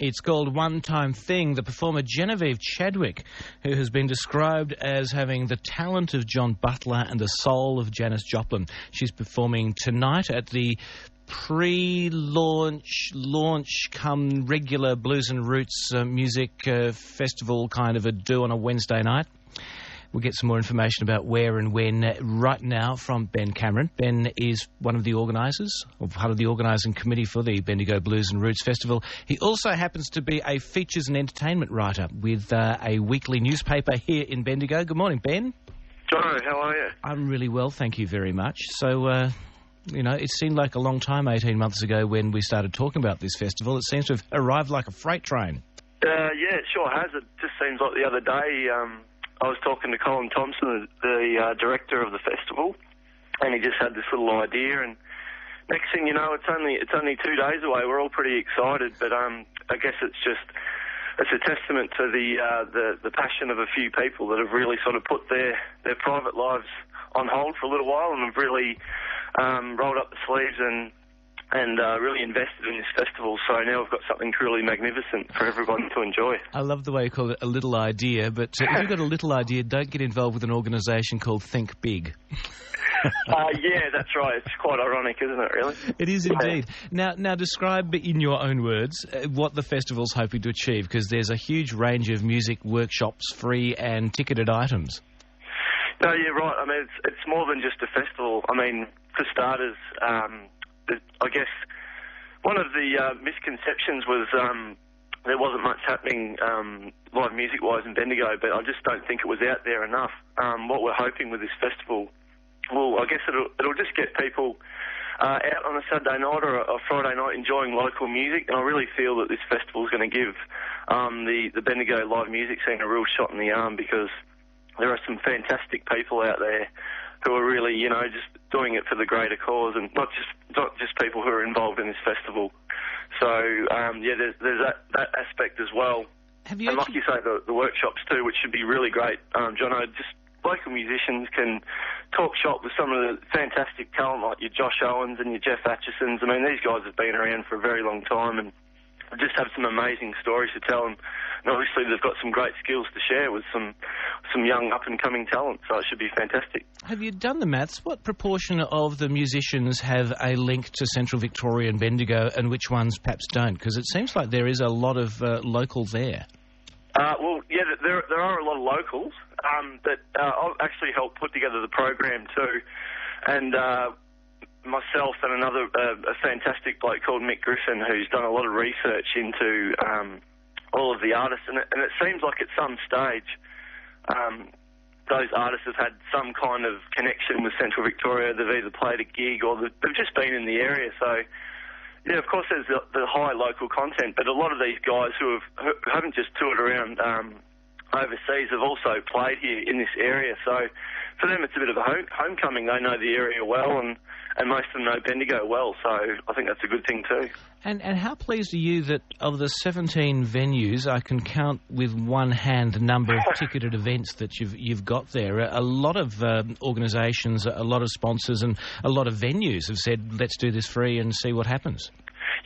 It's called One Time Thing. The performer Genevieve Chadwick, who has been described as having the talent of John Butler and the soul of Janis Joplin. She's performing tonight at the launch come regular Blues and Roots music festival kind of a do on a Wednesday night. We'll get some more information about where and when right now from Ben Cameron. Ben is one of the organisers, or part of the organising committee for the Bendigo Blues and Roots Festival. He also happens to be a features and entertainment writer with a weekly newspaper here in Bendigo. Good morning, Ben. Jono, how are you? I'm really well, thank you very much. So, it seemed like a long time 18 months ago when we started talking about this festival. It seems to have arrived like a freight train. Yeah, it sure has. It just seems like the other day I was talking to Colin Thompson, the director of the festival, and he just had this little idea. And next thing you know, it's only 2 days away. We're all pretty excited, but I guess it's a testament to the passion of a few people that have really sort of put their private lives on hold for a little while and have really rolled up the sleeves and really invested in this festival. So now we've got something truly magnificent for everyone to enjoy. I love the way you call it a little idea, but if you've got a little idea, don't get involved with an organisation called Think Big. Yeah, that's right. It's quite ironic, isn't it, really? It is indeed. Now describe in your own words what the festival's hoping to achieve, because there's a huge range of music workshops, free and ticketed items. No, you're right. I mean, it's more than just a festival. I mean, for starters, I guess one of the misconceptions was there wasn't much happening live music-wise in Bendigo, but I just don't think it was out there enough. What we're hoping with this festival, well, I guess it'll just get people out on a Saturday night or a Friday night enjoying local music, and I really feel that this festival is going to give the Bendigo live music scene a real shot in the arm, because there are some fantastic people out there who are really, just doing it for the greater cause, and not just people who are involved in this festival. So, there's that aspect as well. And like you say, the workshops too, which should be really great. Jono, just local musicians can talk shop with some of the fantastic talent like your Josh Owens and your Jeff Atchisons. I mean, these guys have been around for a very long time and just have some amazing stories to tell, and obviously they've got some great skills to share with some young up-and-coming talent, so it should be fantastic. Have you done the maths? What proportion of the musicians have a link to Central Victoria and Bendigo, and which ones perhaps don't? Because it seems like there is a lot of local there. Well, yeah, there are a lot of locals, but I've actually helped put together the program too, and myself and another a fantastic bloke called Mick Griffin, who's done a lot of research into all of the artists, and it seems like at some stage those artists have had some kind of connection with Central Victoria. They've either played a gig or they've just been in the area. So, yeah, of course there's the high local content, but a lot of these guys who haven't just toured around overseas have also played here in this area. So for them it's a bit of a homecoming. They know the area well, and most of them know Bendigo well, so I think that's a good thing too. And how pleased are you that of the 17 venues, I can count with one hand the number of ticketed events that you've got there? A lot of organisations, a lot of sponsors and a lot of venues have said, let's do this free and see what happens.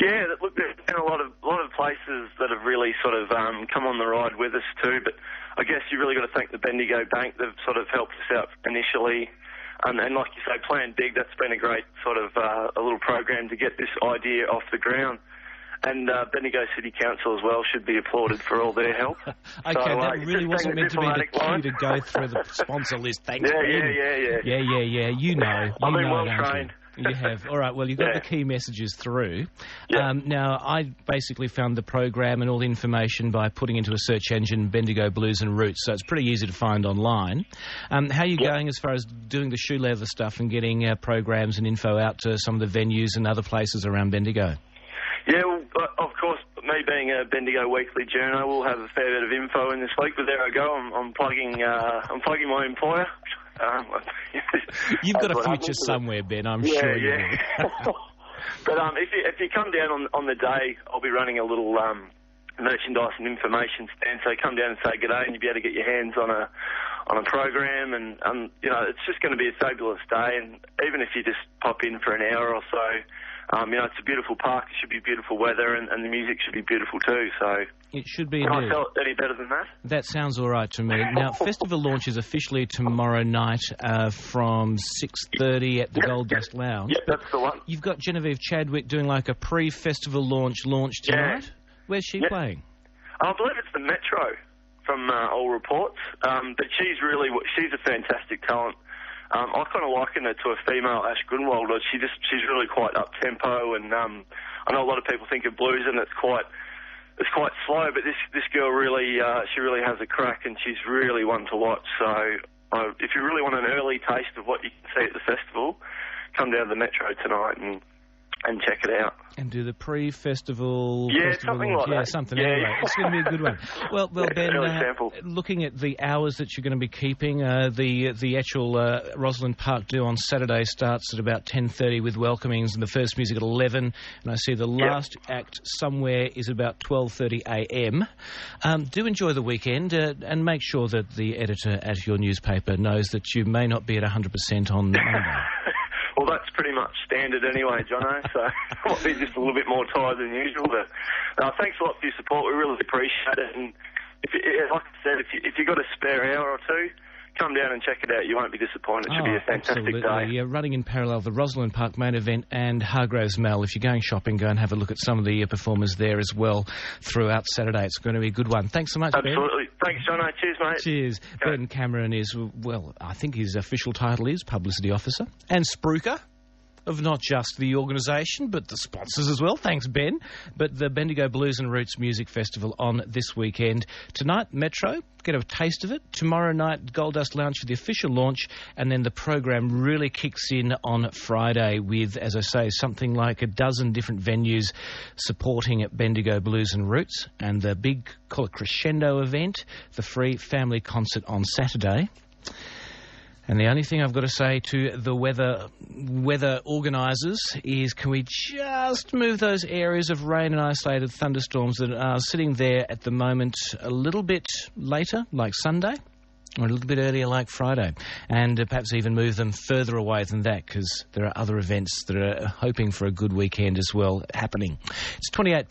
Yeah, look, there's been a lot of places that have really sort of come on the ride with us too, but I guess you really got to thank the Bendigo Bank. They've sort of helped us out initially. And like you say, Plan Big, that's been a great sort of a little program to get this idea off the ground. And Bendigo City Council as well should be applauded for all their help. Okay, so, that really wasn't meant to be the cue to go through the sponsor list. Thanks, Yeah. You know. I've been well trained. You have. All right, well, you've got the key messages through. Yeah. Now, I basically found the program and all the information by putting into a search engine Bendigo Blues and Roots, so it's pretty easy to find online. How are you going as far as doing the shoe leather stuff and getting programs and info out to some of the venues and other places around Bendigo? Yeah, well, of course, me being a Bendigo Weekly journo, we'll have a fair bit of info in this week, but there I go, I'm plugging my employer. You've got a future somewhere, Ben, I'm sure you will. But if you come down on the day, I'll be running a little merchandise and information stand, so come down and say good day and you'll be able to get your hands on a program, and it's just going to be a fabulous day, and even if you just pop in for an hour or so, It's a beautiful park. It should be beautiful weather, and the music should be beautiful too. So it should be. Can I tell it any better than that? That sounds all right to me. Now, festival launch is officially tomorrow night from 6:30 at the Gold Dust Lounge. Yep, that's the one. You've got Genevieve Chadwick doing like a pre-festival launch tonight. Yeah. Where's she playing? I believe it's the Metro, from all reports. But she's a fantastic talent. I kind of liken her to a female Ash Grunwald. She's really quite up tempo, and I know a lot of people think of blues and it's quite slow, but this girl really she really has a crack, and she's really one to watch. So if you really want an early taste of what you can see at the festival, come down to the Metro tonight and check it out. And do the pre-festival... something like that. Yeah, something anyway. It's going to be a good one. Well, Ben, looking at the hours that you're going to be keeping, the actual Rosalind Park Do on Saturday starts at about 10:30 with welcomings, and the first music at 11, and I see the last act somewhere is about 12:30 a.m. Do enjoy the weekend, and make sure that the editor at your newspaper knows that you may not be at 100% on Monday. Well, that's pretty much standard anyway, Jono, so I'll be just a little bit more tired than usual. But thanks a lot for your support. We really appreciate it. And like I said, if you've got a spare hour or two, come down and check it out. You won't be disappointed. It should be a fantastic day. Yeah, running in parallel, the Rosalind Park main event and Hargraves Mall. If you're going shopping, go and have a look at some of the performers there as well throughout Saturday. It's going to be a good one. Thanks so much, Ben. Absolutely. Thanks, Jono. Cheers, mate. Cheers. Okay. Ben Cameron is, well, I think his official title is Publicity Officer and Spruiker of not just the organisation, but the sponsors as well. Thanks, Ben. But the Bendigo Blues and Roots Music Festival on this weekend. Tonight, Metro, get a taste of it. Tomorrow night, Gold Dust Lounge for the official launch, and then the program really kicks in on Friday with, as I say, something like a dozen different venues supporting at Bendigo Blues and Roots, and the big, call it crescendo event, the free family concert on Saturday. And the only thing I've got to say to the weather organisers is, can we just move those areas of rain and isolated thunderstorms that are sitting there at the moment a little bit later, like Sunday, or a little bit earlier, like Friday, and perhaps even move them further away than that, because there are other events that are hoping for a good weekend as well happening. It's 7:28.